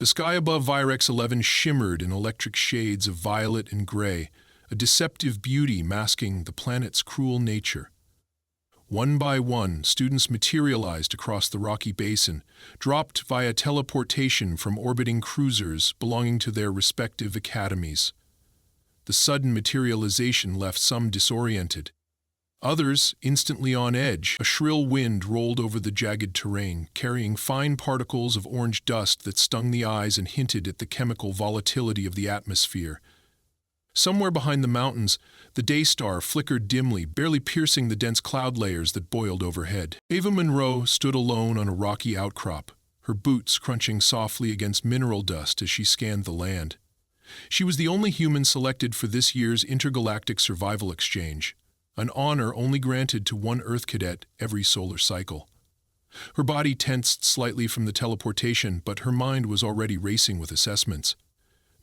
The sky above Virex 11 shimmered in electric shades of violet and gray, a deceptive beauty masking the planet's cruel nature. One by one, students materialized across the rocky basin, dropped via teleportation from orbiting cruisers belonging to their respective academies. The sudden materialization left some disoriented. Others instantly on edge. A shrill wind rolled over the jagged terrain, carrying fine particles of orange dust that stung the eyes and hinted at the chemical volatility of the atmosphere. Somewhere behind the mountains, the day star flickered dimly, barely piercing the dense cloud layers that boiled overhead. Ava Monroe stood alone on a rocky outcrop, her boots crunching softly against mineral dust as she scanned the land. She was the only human selected for this year's Intergalactic Survival Exchange, an honor only granted to one Earth cadet every solar cycle. Her body tensed slightly from the teleportation, but her mind was already racing with assessments.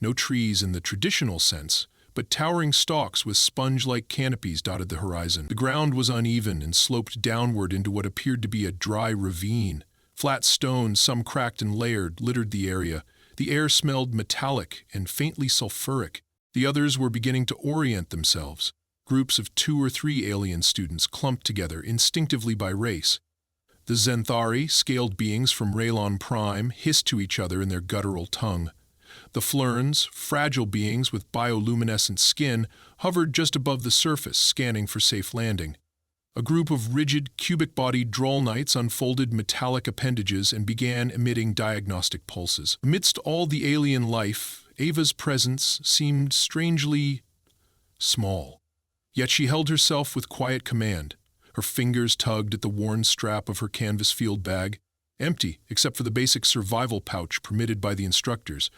No trees in the traditional sense, but towering stalks with sponge-like canopies dotted the horizon. The ground was uneven and sloped downward into what appeared to be a dry ravine. Flat stones, some cracked and layered, littered the area. The air smelled metallic and faintly sulfuric. The others were beginning to orient themselves. Groups of 2 or 3 alien students clumped together instinctively by race. The Zenthari, scaled beings from Raylon Prime, hissed to each other in their guttural tongue. The Flurns, fragile beings with bioluminescent skin, hovered just above the surface, scanning for safe landing. A group of rigid, cubic-bodied droll knights unfolded metallic appendages and began emitting diagnostic pulses. Amidst all the alien life, Ava's presence seemed strangely small. Yet she held herself with quiet command. Her fingers tugged at the worn strap of her canvas field bag, empty except for the basic survival pouch permitted by the instructors.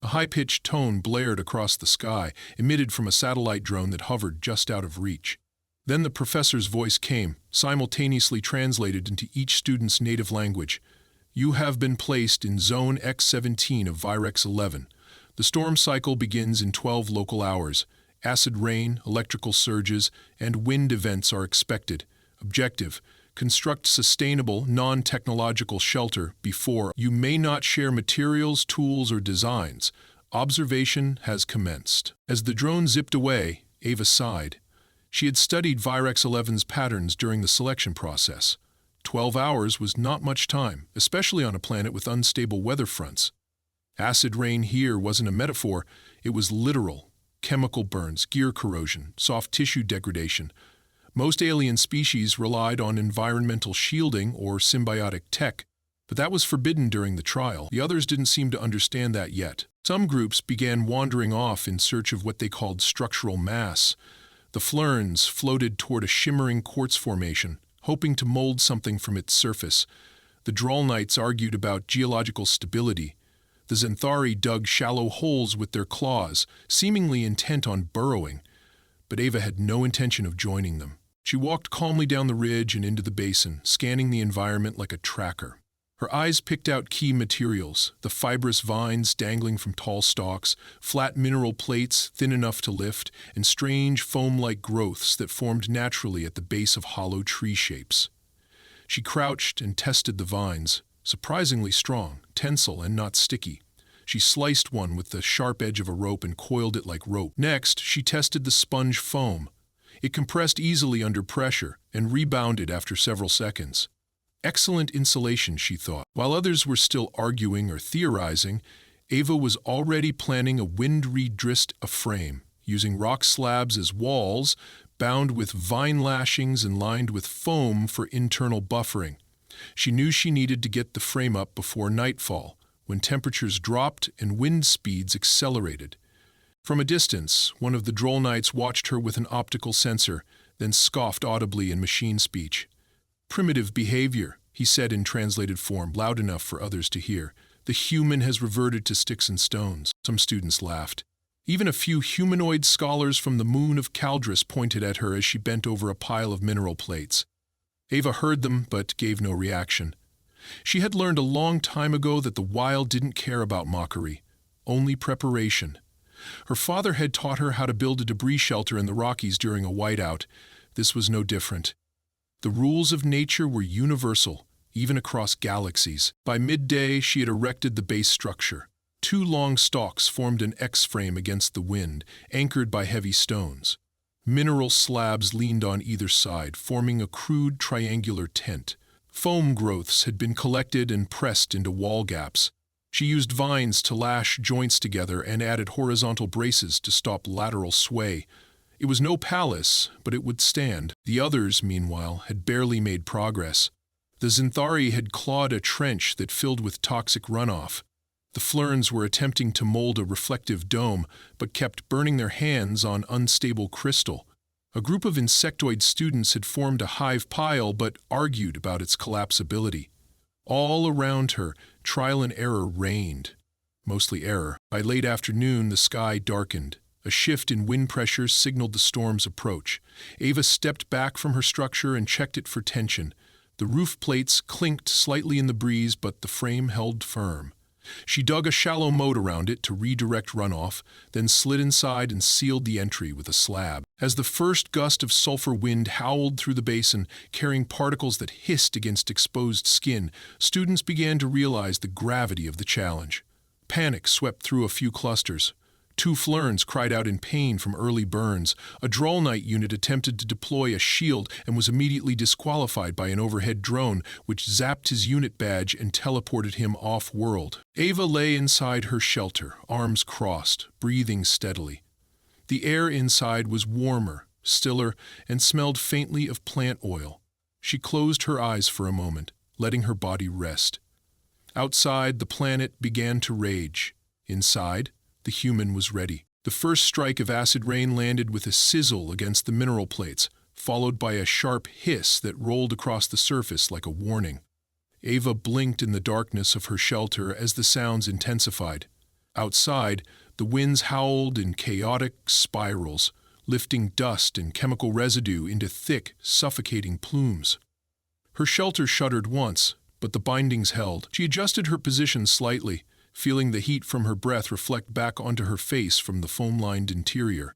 A high-pitched tone blared across the sky, emitted from a satellite drone that hovered just out of reach. Then the professor's voice came, simultaneously translated into each student's native language. You have been placed in Zone X-17 of Virex 11. The storm cycle begins in 12 local hours. Acid rain, electrical surges, and wind events are expected. Objective: construct sustainable, non-technological shelter before. You may not share materials, tools, or designs. Observation has commenced. As the drone zipped away, Ava sighed. She had studied Virex 11's patterns during the selection process. 12 hours was not much time, especially on a planet with unstable weather fronts. Acid rain here wasn't a metaphor, it was literal. Chemical burns, gear corrosion, soft tissue degradation. Most alien species relied on environmental shielding or symbiotic tech, but that was forbidden during the trial. The others didn't seem to understand that yet. Some groups began wandering off in search of what they called structural mass. The Flurns floated toward a shimmering quartz formation, hoping to mold something from its surface. The Droll Knights argued about geological stability. The Zenthari dug shallow holes with their claws, seemingly intent on burrowing. But Ava had no intention of joining them. She walked calmly down the ridge and into the basin, scanning the environment like a tracker. Her eyes picked out key materials, the fibrous vines dangling from tall stalks, flat mineral plates thin enough to lift, and strange foam-like growths that formed naturally at the base of hollow tree shapes. She crouched and tested the vines, surprisingly strong, tensile and not sticky. She sliced one with the sharp edge of a rope and coiled it like rope. Next, she tested the sponge foam. It compressed easily under pressure and rebounded after several seconds. Excellent insulation, she thought. While others were still arguing or theorizing, Ava was already planning a wind-redressed frame, using rock slabs as walls, bound with vine lashings and lined with foam for internal buffering. She knew she needed to get the frame up before nightfall, when temperatures dropped and wind speeds accelerated. From a distance, one of the Droll Knights watched her with an optical sensor, then scoffed audibly in machine speech. Primitive behavior, he said in translated form, loud enough for others to hear. The human has reverted to sticks and stones. Some students laughed. Even a few humanoid scholars from the moon of Caldris pointed at her as she bent over a pile of mineral plates. Ava heard them, but gave no reaction. She had learned a long time ago that the wild didn't care about mockery, only preparation. Her father had taught her how to build a debris shelter in the Rockies during a whiteout. This was no different. The rules of nature were universal, even across galaxies. By midday, she had erected the base structure. Two long stalks formed an X-frame against the wind, anchored by heavy stones. Mineral slabs leaned on either side, forming a crude triangular tent. Foam growths had been collected and pressed into wall gaps. She used vines to lash joints together and added horizontal braces to stop lateral sway. It was no palace, but it would stand. The others, meanwhile, had barely made progress. The Xanthari had clawed a trench that filled with toxic runoff. The Flurns were attempting to mold a reflective dome, but kept burning their hands on unstable crystal. A group of insectoid students had formed a hive pile, but argued about its collapsibility. All around her, trial and error reigned. Mostly error. By late afternoon, the sky darkened. A shift in wind pressure signaled the storm's approach. Ava stepped back from her structure and checked it for tension. The roof plates clinked slightly in the breeze, but the frame held firm. She dug a shallow moat around it to redirect runoff, then slid inside and sealed the entry with a slab. As the first gust of sulfur wind howled through the basin, carrying particles that hissed against exposed skin, students began to realize the gravity of the challenge. Panic swept through a few clusters. Two Flurns cried out in pain from early burns. A Drollknight unit attempted to deploy a shield and was immediately disqualified by an overhead drone, which zapped his unit badge and teleported him off-world. Ava lay inside her shelter, arms crossed, breathing steadily. The air inside was warmer, stiller, and smelled faintly of plant oil. She closed her eyes for a moment, letting her body rest. Outside, the planet began to rage. Inside, the human was ready. The first strike of acid rain landed with a sizzle against the mineral plates, followed by a sharp hiss that rolled across the surface like a warning. Ava blinked in the darkness of her shelter as the sounds intensified. Outside, the winds howled in chaotic spirals, lifting dust and chemical residue into thick, suffocating plumes. Her shelter shuddered once, but the bindings held. She adjusted her position slightly, feeling the heat from her breath reflect back onto her face from the foam-lined interior.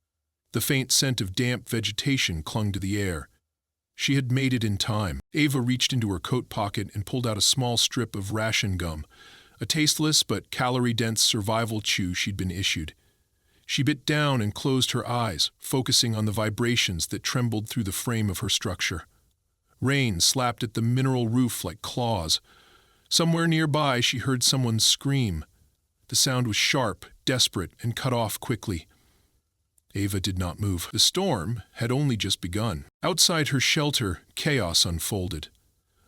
The faint scent of damp vegetation clung to the air. She had made it in time. Ava reached into her coat pocket and pulled out a small strip of ration gum, a tasteless but calorie-dense survival chew she'd been issued. She bit down and closed her eyes, focusing on the vibrations that trembled through the frame of her structure. Rain slapped at the mineral roof like claws. Somewhere nearby, she heard someone scream. The sound was sharp, desperate, and cut off quickly. Ava did not move. The storm had only just begun. Outside her shelter, chaos unfolded.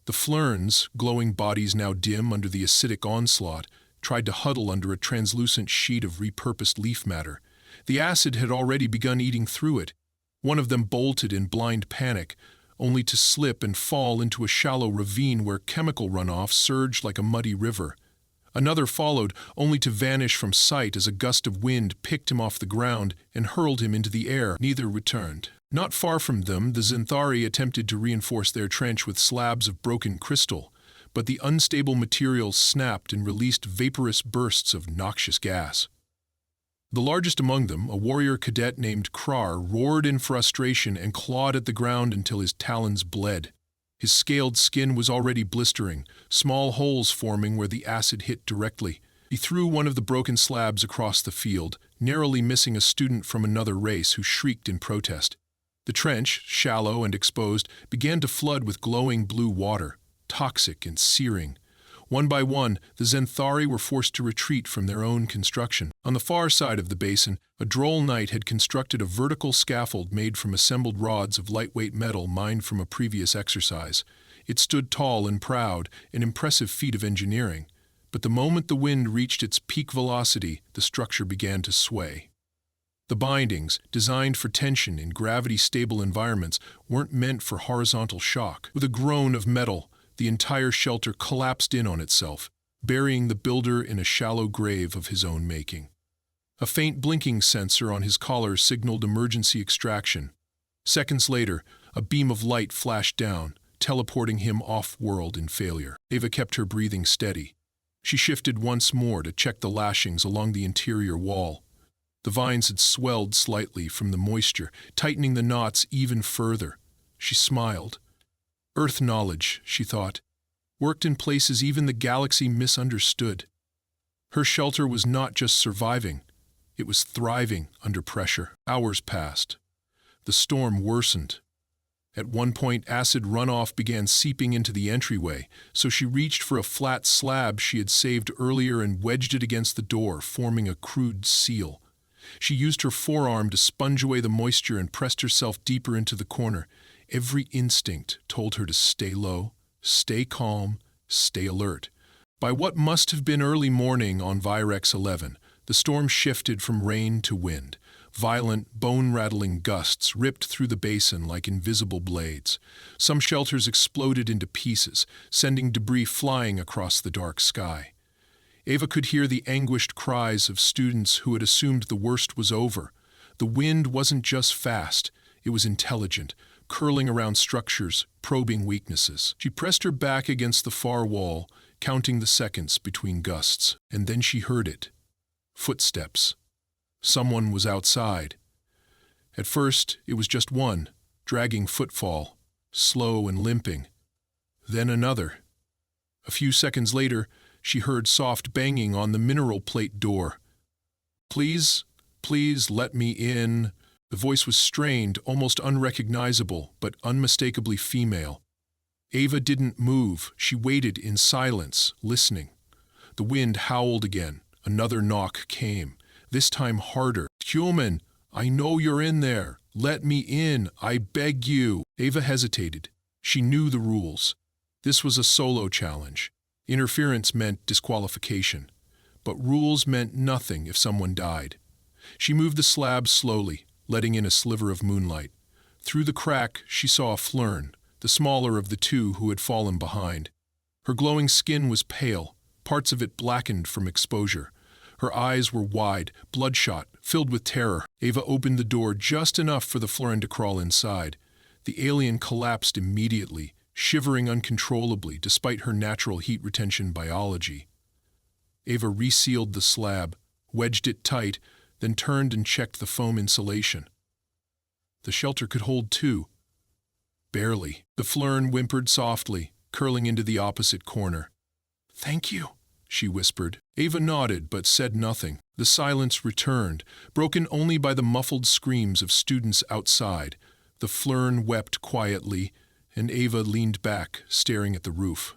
The Flurns, glowing bodies now dim under the acidic onslaught, tried to huddle under a translucent sheet of repurposed leaf matter. The acid had already begun eating through it. One of them bolted in blind panic, only to slip and fall into a shallow ravine where chemical runoff surged like a muddy river. Another followed, only to vanish from sight as a gust of wind picked him off the ground and hurled him into the air. Neither returned. Not far from them, the Xanthari attempted to reinforce their trench with slabs of broken crystal, but the unstable material snapped and released vaporous bursts of noxious gas. The largest among them, a warrior cadet named Krar, roared in frustration and clawed at the ground until his talons bled. His scaled skin was already blistering, small holes forming where the acid hit directly. He threw one of the broken slabs across the field, narrowly missing a student from another race who shrieked in protest. The trench, shallow and exposed, began to flood with glowing blue water, toxic and searing. One by one, the Xanthari were forced to retreat from their own construction. On the far side of the basin, a Drollknight had constructed a vertical scaffold made from assembled rods of lightweight metal mined from a previous exercise. It stood tall and proud, an impressive feat of engineering. But the moment the wind reached its peak velocity, the structure began to sway. The bindings, designed for tension in gravity-stable environments, weren't meant for horizontal shock. With a groan of metal, the entire shelter collapsed in on itself, burying the builder in a shallow grave of his own making. A faint blinking sensor on his collar signaled emergency extraction. Seconds later, a beam of light flashed down, teleporting him off-world in failure. Ava kept her breathing steady. She shifted once more to check the lashings along the interior wall. The vines had swelled slightly from the moisture, tightening the knots even further. She smiled. Earth knowledge, she thought, worked in places even the galaxy misunderstood. Her shelter was not just surviving, it was thriving under pressure. Hours passed. The storm worsened. At one point, acid runoff began seeping into the entryway, so she reached for a flat slab she had saved earlier and wedged it against the door, forming a crude seal. She used her forearm to sponge away the moisture and pressed herself deeper into the corner. Every instinct told her to stay low, stay calm, stay alert. By what must have been early morning on Virex 11, the storm shifted from rain to wind. Violent, bone-rattling gusts ripped through the basin like invisible blades. Some shelters exploded into pieces, sending debris flying across the dark sky. Ava could hear the anguished cries of students who had assumed the worst was over. The wind wasn't just fast, it was intelligent, curling around structures, probing weaknesses. She pressed her back against the far wall, counting the seconds between gusts, and then she heard it. Footsteps. Someone was outside. At first, it was just one, dragging footfall, slow and limping. Then another. A few seconds later, she heard soft banging on the mineral plate door. "Please, please let me in." The voice was strained, almost unrecognizable, but unmistakably female. Ava didn't move. She waited in silence, listening. The wind howled again. Another knock came, this time harder. "Human, I know you're in there. Let me in, I beg you." Ava hesitated. She knew the rules. This was a solo challenge. Interference meant disqualification. But rules meant nothing if someone died. She moved the slab slowly, letting in a sliver of moonlight. Through the crack, she saw a Flern, the smaller of the two who had fallen behind. Her glowing skin was pale, parts of it blackened from exposure. Her eyes were wide, bloodshot, filled with terror. Ava opened the door just enough for the Flern to crawl inside. The alien collapsed immediately, shivering uncontrollably despite her natural heat retention biology. Ava resealed the slab, wedged it tight, then turned and checked the foam insulation. The shelter could hold two. Barely. The Flern whimpered softly, curling into the opposite corner. "Thank you," she whispered. Ava nodded but said nothing. The silence returned, broken only by the muffled screams of students outside. The Flern wept quietly, and Ava leaned back, staring at the roof.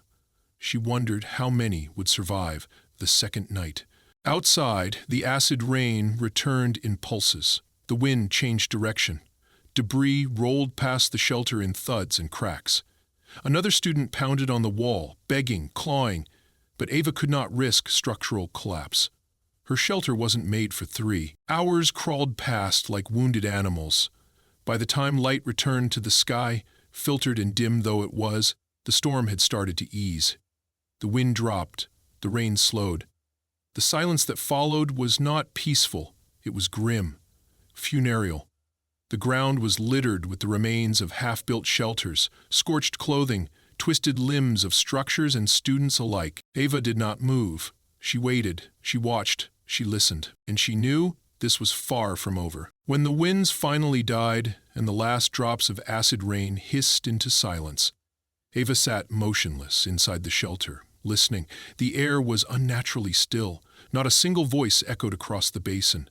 She wondered how many would survive the second night. Outside, the acid rain returned in pulses. The wind changed direction. Debris rolled past the shelter in thuds and cracks. Another student pounded on the wall, begging, clawing, but Ava could not risk structural collapse. Her shelter wasn't made for three. Hours crawled past like wounded animals. By the time light returned to the sky, filtered and dim though it was, the storm had started to ease. The wind dropped, the rain slowed. The silence that followed was not peaceful, it was grim, funereal. The ground was littered with the remains of half-built shelters, scorched clothing, twisted limbs of structures and students alike. Ava did not move. She waited, she watched, she listened, and she knew this was far from over. When the winds finally died and the last drops of acid rain hissed into silence, Ava sat motionless inside the shelter, listening. The air was unnaturally still. Not a single voice echoed across the basin.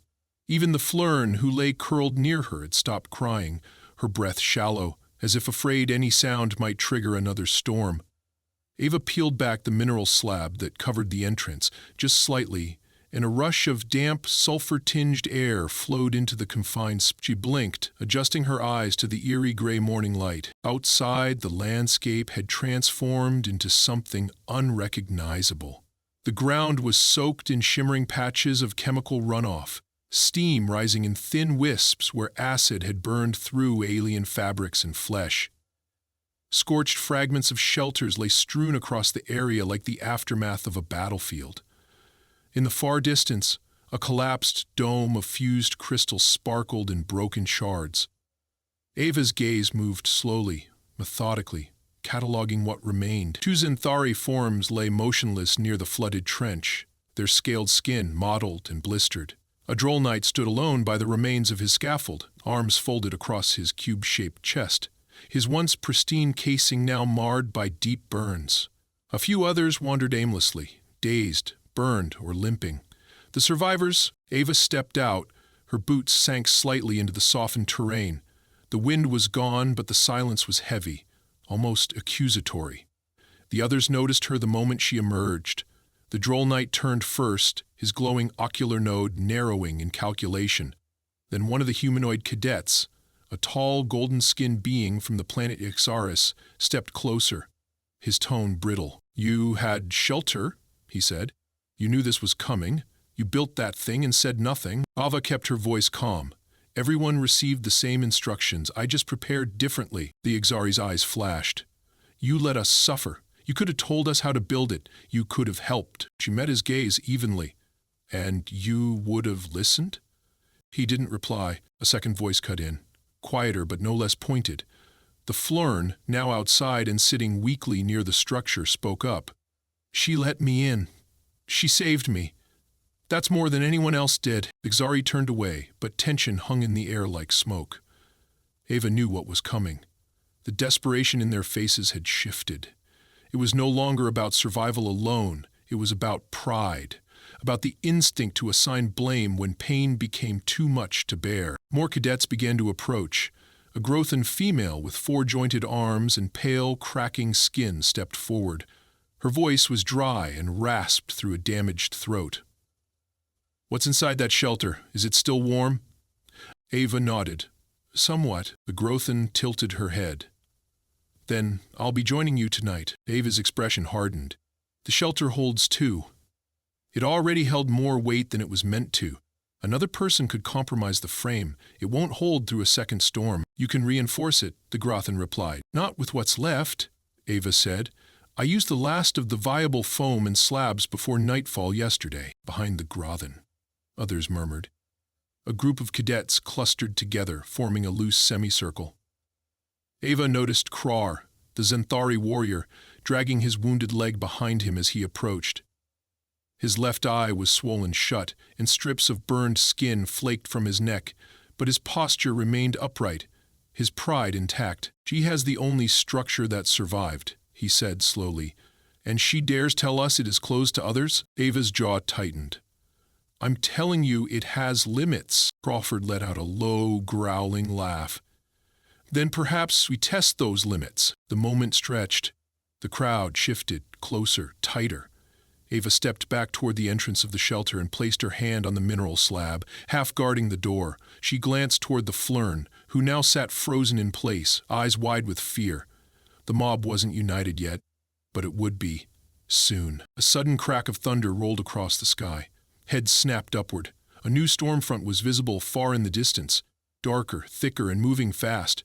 Even the Flern, who lay curled near her, had stopped crying, her breath shallow, as if afraid any sound might trigger another storm. Ava peeled back the mineral slab that covered the entrance, just slightly, and a rush of damp, sulfur-tinged air flowed into the confined space. She blinked, adjusting her eyes to the eerie gray morning light. Outside, the landscape had transformed into something unrecognizable. The ground was soaked in shimmering patches of chemical runoff, steam rising in thin wisps where acid had burned through alien fabrics and flesh. Scorched fragments of shelters lay strewn across the area like the aftermath of a battlefield. In the far distance, a collapsed dome of fused crystal sparkled in broken shards. Ava's gaze moved slowly, methodically, cataloging what remained. Two Xanthari forms lay motionless near the flooded trench, their scaled skin mottled and blistered. A droll knight stood alone by the remains of his scaffold, arms folded across his cube-shaped chest, his once pristine casing now marred by deep burns. A few others wandered aimlessly, dazed, burned or limping. The survivors, Ava stepped out. Her boots sank slightly into the softened terrain. The wind was gone, but the silence was heavy, almost accusatory. The others noticed her the moment she emerged. The droll knight turned first, his glowing ocular node narrowing in calculation. Then one of the humanoid cadets, a tall, golden-skinned being from the planet Ixaris, stepped closer, his tone brittle. "You had shelter," he said. "You knew this was coming. You built that thing and said nothing." Ava kept her voice calm. "Everyone received the same instructions. I just prepared differently." The Ixari's eyes flashed. "You let us suffer. You could have told us how to build it. You could have helped." She met his gaze evenly. "And you would have listened?" He didn't reply. A second voice cut in, quieter but no less pointed. The Flurn, now outside and sitting weakly near the structure, spoke up. "She let me in. She saved me. That's more than anyone else did." Ixari turned away, but tension hung in the air like smoke. Ava knew what was coming. The desperation in their faces had shifted. It was no longer about survival alone. It was about pride, about the instinct to assign blame when pain became too much to bear. More cadets began to approach. A Grothan female with four-jointed arms and pale, cracking skin stepped forward. Her voice was dry and rasped through a damaged throat. "What's inside that shelter? Is it still warm?" Ava nodded. "Somewhat." The Grothan tilted her head. "Then I'll be joining you tonight." Ava's expression hardened. "The shelter holds two." It already held more weight than it was meant to. Another person could compromise the frame. It won't hold through a second storm. "You can reinforce it," the Grothan replied. "Not with what's left," Ava said. "I used the last of the viable foam and slabs before nightfall yesterday." "Behind the Grothan," others murmured. A group of cadets clustered together, forming a loose semicircle. Ava noticed Krar, the Zenthari warrior, dragging his wounded leg behind him as he approached. His left eye was swollen shut, and strips of burned skin flaked from his neck, but his posture remained upright, his pride intact. "She has the only structure that survived," he said slowly. "And she dares tell us it is closed to others?" Ava's jaw tightened. "I'm telling you it has limits." Crawford let out a low, growling laugh. "Then perhaps we test those limits." The moment stretched. The crowd shifted, closer, tighter. Ava stepped back toward the entrance of the shelter and placed her hand on the mineral slab, half guarding the door. She glanced toward the Flurn, who now sat frozen in place, eyes wide with fear. The mob wasn't united yet, but it would be, soon. A sudden crack of thunder rolled across the sky. Heads snapped upward. A new storm front was visible far in the distance, darker, thicker, and moving fast.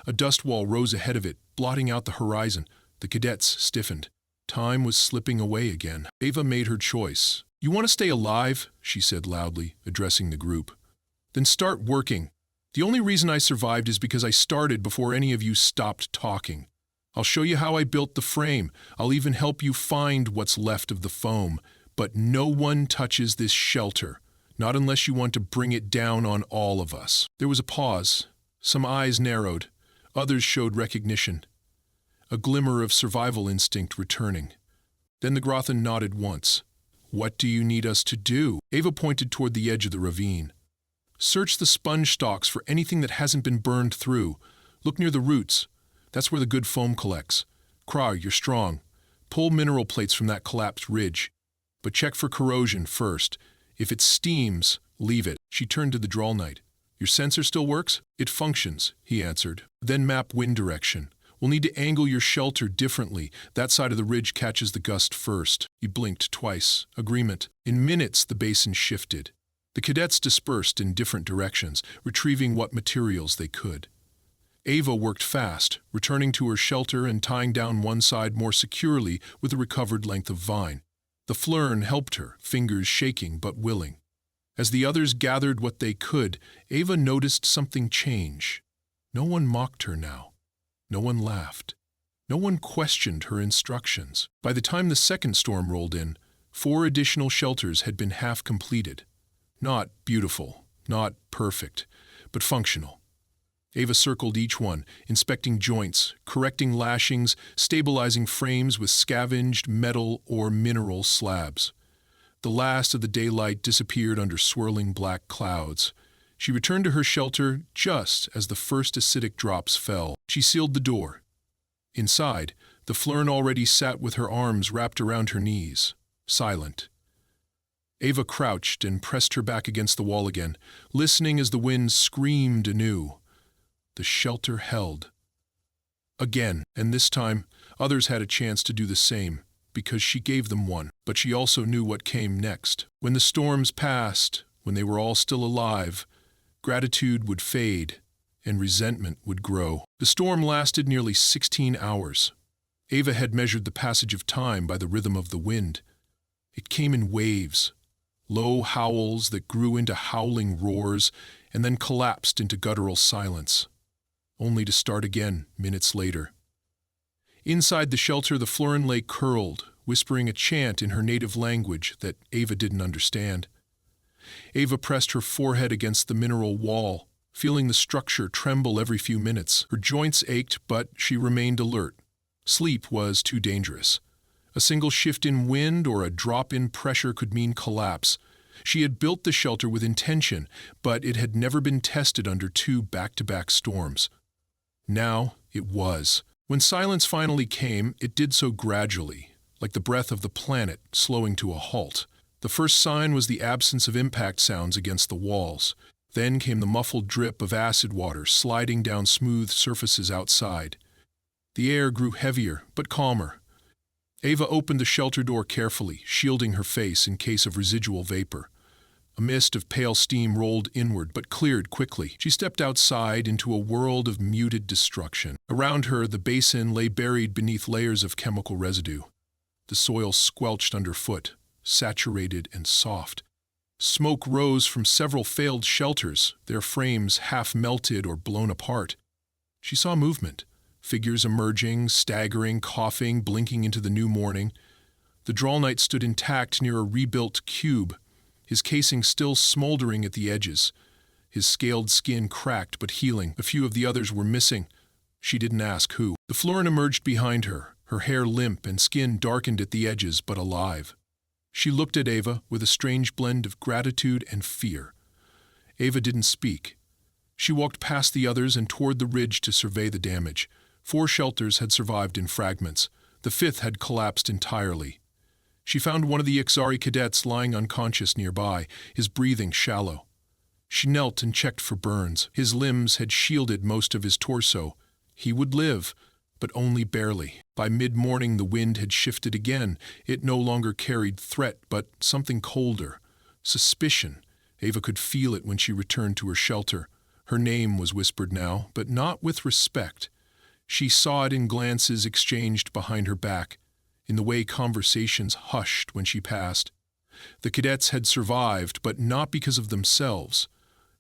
A dust wall rose ahead of it, blotting out the horizon. The cadets stiffened. Time was slipping away again. Ava made her choice. "You want to stay alive?" she said loudly, addressing the group. "Then start working. The only reason I survived is because I started before any of you stopped talking. I'll show you how I built the frame. I'll even help you find what's left of the foam. But no one touches this shelter, not unless you want to bring it down on all of us." There was a pause. Some eyes narrowed. Others showed recognition. A glimmer of survival instinct returning. Then the Grothan nodded once. "What do you need us to do?" Ava pointed toward the edge of the ravine. "Search the sponge stalks for anything that hasn't been burned through. Look near the roots. That's where the good foam collects. Krar, you're strong. Pull mineral plates from that collapsed ridge. But check for corrosion first. If it steams, leave it." She turned to the Droll Knight. "Your sensor still works?" "It functions," he answered. "Then map wind direction. We'll need to angle your shelter differently. That side of the ridge catches the gust first." He blinked twice. Agreement. In minutes, the basin shifted. The cadets dispersed in different directions, retrieving what materials they could. Ava worked fast, returning to her shelter and tying down one side more securely with a recovered length of vine. The Flurn helped her, fingers shaking but willing. As the others gathered what they could, Ava noticed something change. No one mocked her now. No one laughed. No one questioned her instructions. By the time the second storm rolled in, 4 additional shelters had been half completed. Not beautiful, not perfect, but functional. Ava circled each one, inspecting joints, correcting lashings, stabilizing frames with scavenged metal or mineral slabs. The last of the daylight disappeared under swirling black clouds. She returned to her shelter just as the first acidic drops fell. She sealed the door. Inside, the Flern already sat with her arms wrapped around her knees, silent. Ava crouched and pressed her back against the wall again, listening as the wind screamed anew. The shelter held. Again, and this time, others had a chance to do the same, because she gave them one. But she also knew what came next. When the storms passed, when they were all still alive, gratitude would fade, and resentment would grow. The storm lasted nearly 16 hours. Ava had measured the passage of time by the rhythm of the wind. It came in waves, low howls that grew into howling roars and then collapsed into guttural silence, only to start again minutes later. Inside the shelter, the Flern lay curled, whispering a chant in her native language that Ava didn't understand. Ava pressed her forehead against the mineral wall, feeling the structure tremble every few minutes. Her joints ached, but she remained alert. Sleep was too dangerous. A single shift in wind or a drop in pressure could mean collapse. She had built the shelter with intention, but it had never been tested under 2 back-to-back storms. Now it was. When silence finally came, it did so gradually, like the breath of the planet slowing to a halt. The first sign was the absence of impact sounds against the walls. Then came the muffled drip of acid water sliding down smooth surfaces outside. The air grew heavier, but calmer. Ava opened the shelter door carefully, shielding her face in case of residual vapor. A mist of pale steam rolled inward, but cleared quickly. She stepped outside into a world of muted destruction. Around her, the basin lay buried beneath layers of chemical residue. The soil squelched underfoot, saturated and soft. Smoke rose from several failed shelters, their frames half melted or blown apart. She saw movement. Figures emerging, staggering, coughing, blinking into the new morning. The Droll Knight stood intact near a rebuilt cube, his casing still smoldering at the edges. His scaled skin cracked but healing. A few of the others were missing. She didn't ask who. The Flern emerged behind her, her hair limp and skin darkened at the edges but alive. She looked at Ava with a strange blend of gratitude and fear. Ava didn't speak. She walked past the others and toward the ridge to survey the damage. 4 shelters had survived in fragments. The 5th had collapsed entirely. She found one of the Ixari cadets lying unconscious nearby, his breathing shallow. She knelt and checked for burns. His limbs had shielded most of his torso. He would live, but only barely. By mid-morning the wind had shifted again. It no longer carried threat, but something colder. Suspicion. Ava could feel it when she returned to her shelter. Her name was whispered now, but not with respect. She saw it in glances exchanged behind her back, in the way conversations hushed when she passed. The cadets had survived, but not because of themselves,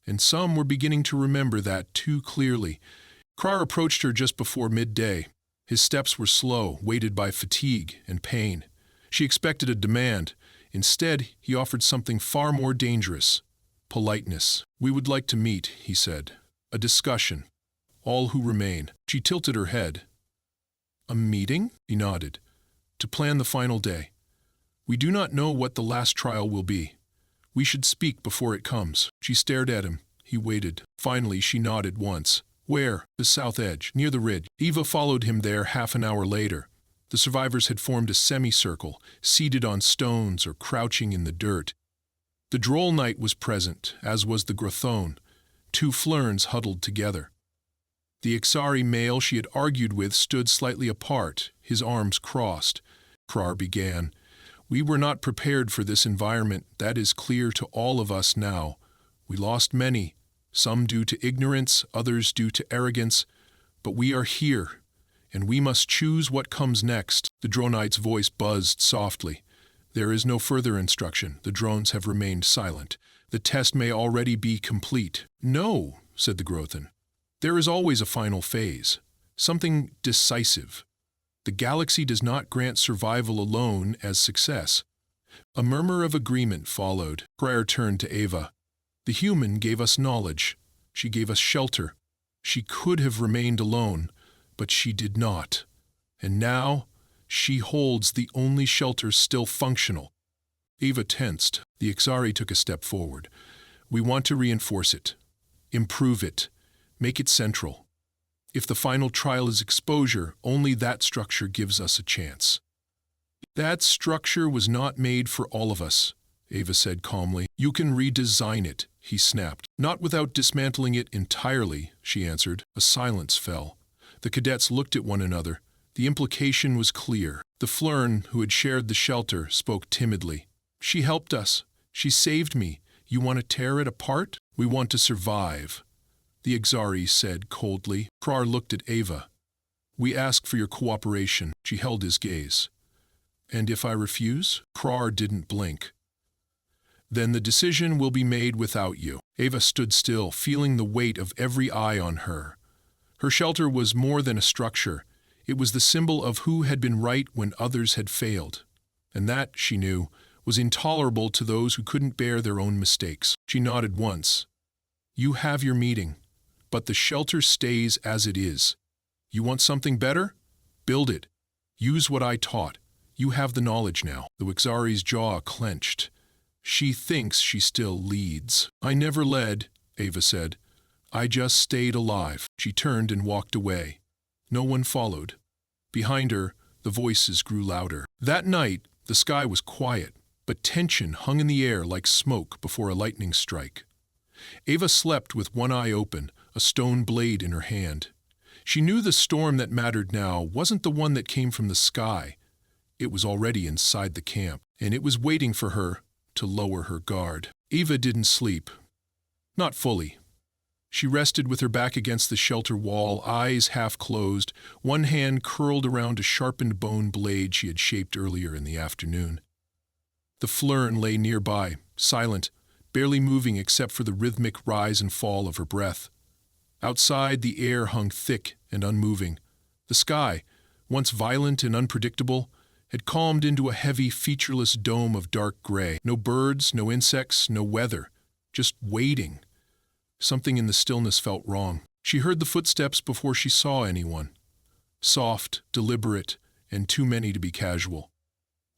and some were beginning to remember that too clearly. Krar approached her just before midday. His steps were slow, weighted by fatigue and pain. She expected a demand. Instead, he offered something far more dangerous: politeness. "We would like to meet," he said. "A discussion. All who remain." She tilted her head. "A meeting?" He nodded. "To plan the final day. We do not know what the last trial will be. We should speak before it comes." She stared at him. He waited. Finally, she nodded once. "Where?" "The south edge, near the ridge." Eva followed him there half an hour later. The survivors had formed a semicircle, seated on stones or crouching in the dirt. The Droll Knight was present, as was the Grothone, 2 Flerns huddled together. The Ixari male she had argued with stood slightly apart, his arms crossed. Krar began. "We were not prepared for this environment. That is clear to all of us now. We lost many, some due to ignorance, others due to arrogance. But we are here, and we must choose what comes next." The Droll Knight's voice buzzed softly. "There is no further instruction. The drones have remained silent. The test may already be complete." "No," said the Grothan. "There is always a final phase, something decisive. The galaxy does not grant survival alone as success." A murmur of agreement followed. Krar turned to Ava. "The human gave us knowledge. She gave us shelter. She could have remained alone, but she did not. And now she holds the only shelter still functional. Ava tensed. The Ixari took a step forward. We want to reinforce it, improve it, make it central. If the final trial is exposure, only that structure gives us a chance. That structure was not made for all of us, Ava said calmly. You can redesign it, he snapped. Not without dismantling it entirely, she answered. A silence fell. The cadets looked at one another. The implication was clear. The Flern, who had shared the shelter, spoke timidly. She helped us. She saved me. You want to tear it apart? We want to survive, the Ixari said coldly. Krar looked at Ava. We ask for your cooperation. She held his gaze. And if I refuse? Krar didn't blink. Then the decision will be made without you. Ava stood still, feeling the weight of every eye on her. Her shelter was more than a structure. It was the symbol of who had been right when others had failed. And that, she knew, was intolerable to those who couldn't bear their own mistakes. She nodded once. You have your meeting, but the shelter stays as it is. You want something better? Build it. Use what I taught. You have the knowledge now. The Ixari's jaw clenched. She thinks she still leads. I never led, Ava said. I just stayed alive. She turned and walked away. No one followed. Behind her, the voices grew louder. That night, the sky was quiet, but tension hung in the air like smoke before a lightning strike. Ava slept with one eye open, a stone blade in her hand. She knew the storm that mattered now wasn't the one that came from the sky. It was already inside the camp, and it was waiting for her to lower her guard. Ava didn't sleep. Not fully. She rested with her back against the shelter wall, eyes half closed, one hand curled around a sharpened bone blade she had shaped earlier in the afternoon. The Flern lay nearby, silent, barely moving except for the rhythmic rise and fall of her breath. Outside, the air hung thick and unmoving. The sky, once violent and unpredictable, had calmed into a heavy, featureless dome of dark gray. No birds, no insects, no weather. Just waiting. Something in the stillness felt wrong. She heard the footsteps before she saw anyone. Soft, deliberate, and too many to be casual.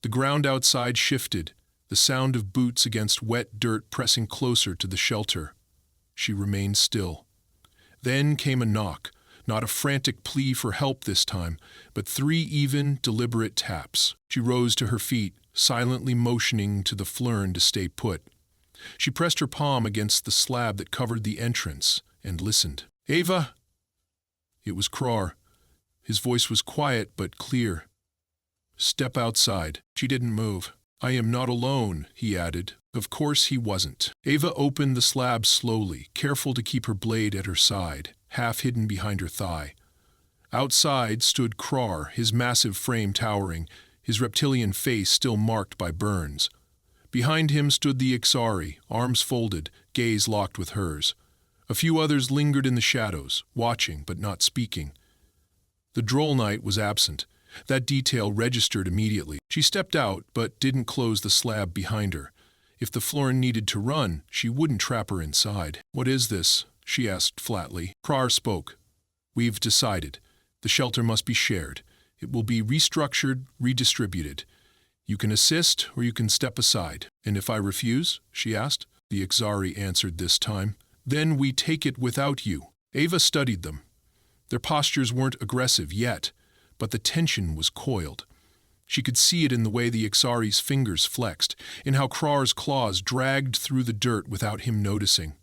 The ground outside shifted, the sound of boots against wet dirt pressing closer to the shelter. She remained still. Then came a knock, not a frantic plea for help this time, but 3 even, deliberate taps. She rose to her feet, silently motioning to the Flern to stay put. She pressed her palm against the slab that covered the entrance and listened. Ava! It was Krar. His voice was quiet but clear. Step outside. She didn't move. I am not alone, he added. Of course he wasn't. Ava opened the slab slowly, careful to keep her blade at her side, half hidden behind her thigh. Outside stood Krar, his massive frame towering, his reptilian face still marked by burns. Behind him stood the Ixari, arms folded, gaze locked with hers. A few others lingered in the shadows, watching but not speaking. The droll knight was absent. That detail registered immediately. She stepped out, but didn't close the slab behind her. If the Florn needed to run, she wouldn't trap her inside. What is this? She asked flatly. Krar spoke. We've decided. The shelter must be shared. It will be restructured, redistributed. You can assist, or you can step aside. And if I refuse? She asked. The Ixari answered this time. Then we take it without you. Ava studied them. Their postures weren't aggressive yet, but the tension was coiled. She could see it in the way the Ixari's fingers flexed, in how Krar's claws dragged through the dirt without him noticing.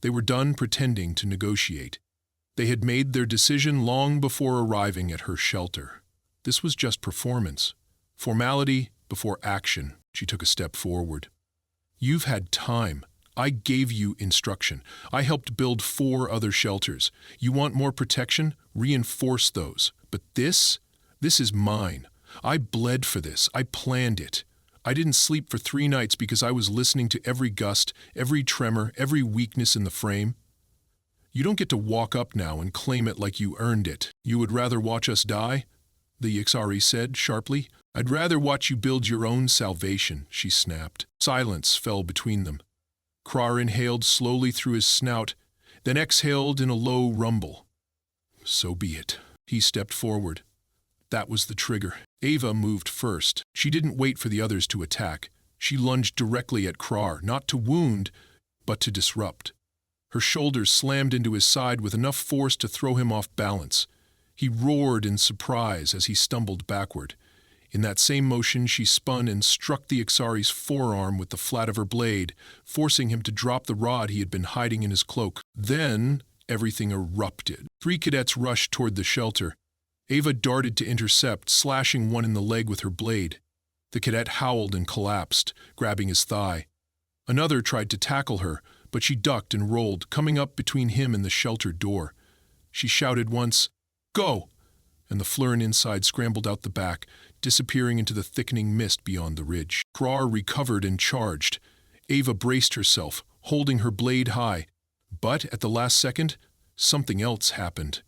They were done pretending to negotiate. They had made their decision long before arriving at her shelter. This was just performance. Formality before action. She took a step forward. You've had time. I gave you instruction. I helped build 4 other shelters. You want more protection? Reinforce those. But this is mine. I bled for this. I planned it. I didn't sleep for 3 nights because I was listening to every gust, every tremor, every weakness in the frame. You don't get to walk up now and claim it like you earned it. You would rather watch us die? The Ixari said sharply. I'd rather watch you build your own salvation, she snapped. Silence fell between them. Krar inhaled slowly through his snout, then exhaled in a low rumble. So be it. He stepped forward. That was the trigger. Ava moved first. She didn't wait for the others to attack. She lunged directly at Krar, not to wound, but to disrupt. Her shoulders slammed into his side with enough force to throw him off balance. He roared in surprise as he stumbled backward. In that same motion, she spun and struck the Ixari's forearm with the flat of her blade, forcing him to drop the rod he had been hiding in his cloak. Then, everything erupted. 3 cadets rushed toward the shelter. Ava darted to intercept, slashing one in the leg with her blade. The cadet howled and collapsed, grabbing his thigh. Another tried to tackle her, but she ducked and rolled, coming up between him and the shelter door. She shouted once, "Go!" and the Fleurin inside scrambled out the back, disappearing into the thickening mist beyond the ridge. Krar recovered and charged. Ava braced herself, holding her blade high. But at the last second, something else happened.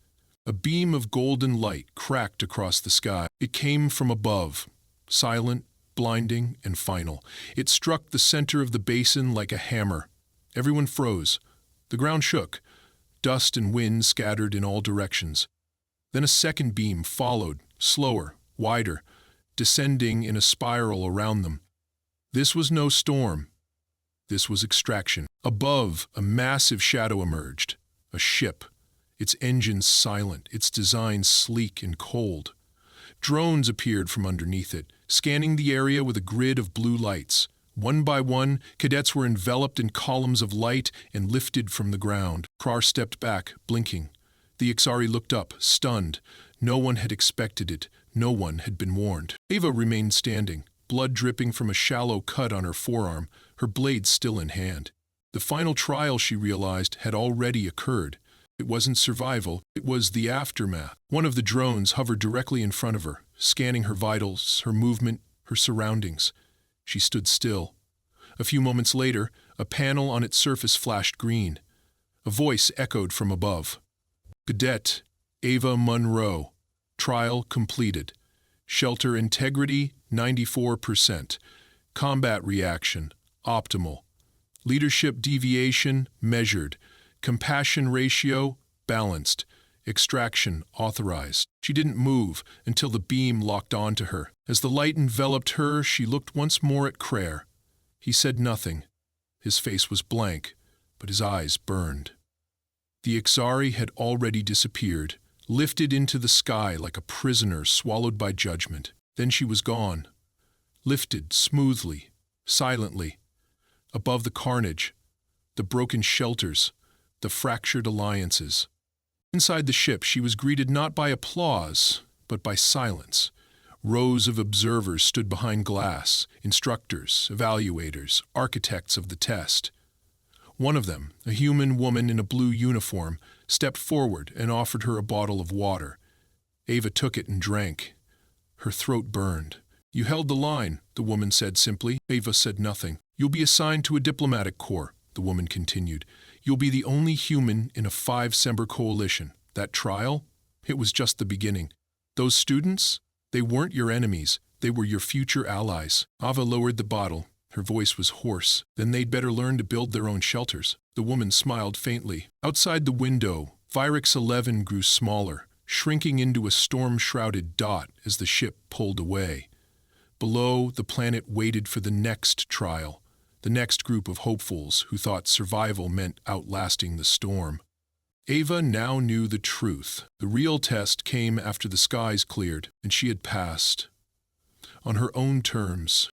A beam of golden light cracked across the sky. It came from above, silent, blinding, and final. It struck the center of the basin like a hammer. Everyone froze. The ground shook. Dust and wind scattered in all directions. Then a second beam followed, slower, wider, descending in a spiral around them. This was no storm. This was extraction. Above, a massive shadow emerged. A ship. Its engines silent, its design sleek and cold. Drones appeared from underneath it, scanning the area with a grid of blue lights. One by one, cadets were enveloped in columns of light and lifted from the ground. Krar stepped back, blinking. The Ixari looked up, stunned. No one had expected it. No one had been warned. Ava remained standing, blood dripping from a shallow cut on her forearm, her blade still in hand. The final trial, she realized, had already occurred. It wasn't survival, it was the aftermath. One of the drones hovered directly in front of her, scanning her vitals, her movement, her surroundings. She stood still. A few moments later, a panel on its surface flashed green. A voice echoed from above. "Cadet Ava Monroe. Trial completed. Shelter integrity 94%. Combat reaction optimal. Leadership deviation measured. Compassion ratio balanced. Extraction authorized." She didn't move until the beam locked onto her. As the light enveloped her, she looked once more at Krar. He said nothing. His face was blank, but his eyes burned. The Ixari had already disappeared, lifted into the sky like a prisoner swallowed by judgment. Then she was gone, lifted smoothly, silently, above the carnage, the broken shelters, the fractured alliances. Inside the ship, she was greeted not by applause, but by silence. Rows of observers stood behind glass, instructors, evaluators, architects of the test. One of them, a human woman in a blue uniform, stepped forward and offered her a bottle of water. Ava took it and drank. Her throat burned. "You held the line," the woman said simply. Ava said nothing. "You'll be assigned to a diplomatic corps," the woman continued. "You'll be the only human in a 5-member coalition. That trial? It was just the beginning. Those students? They weren't your enemies. They were your future allies." Ava lowered the bottle. Her voice was hoarse. "Then they'd better learn to build their own shelters." The woman smiled faintly. Outside the window, Virix 11 grew smaller, shrinking into a storm-shrouded dot as the ship pulled away. Below, the planet waited for the next trial, the next group of hopefuls who thought survival meant outlasting the storm. Ava now knew the truth. The real test came after the skies cleared, and she had passed. On her own terms,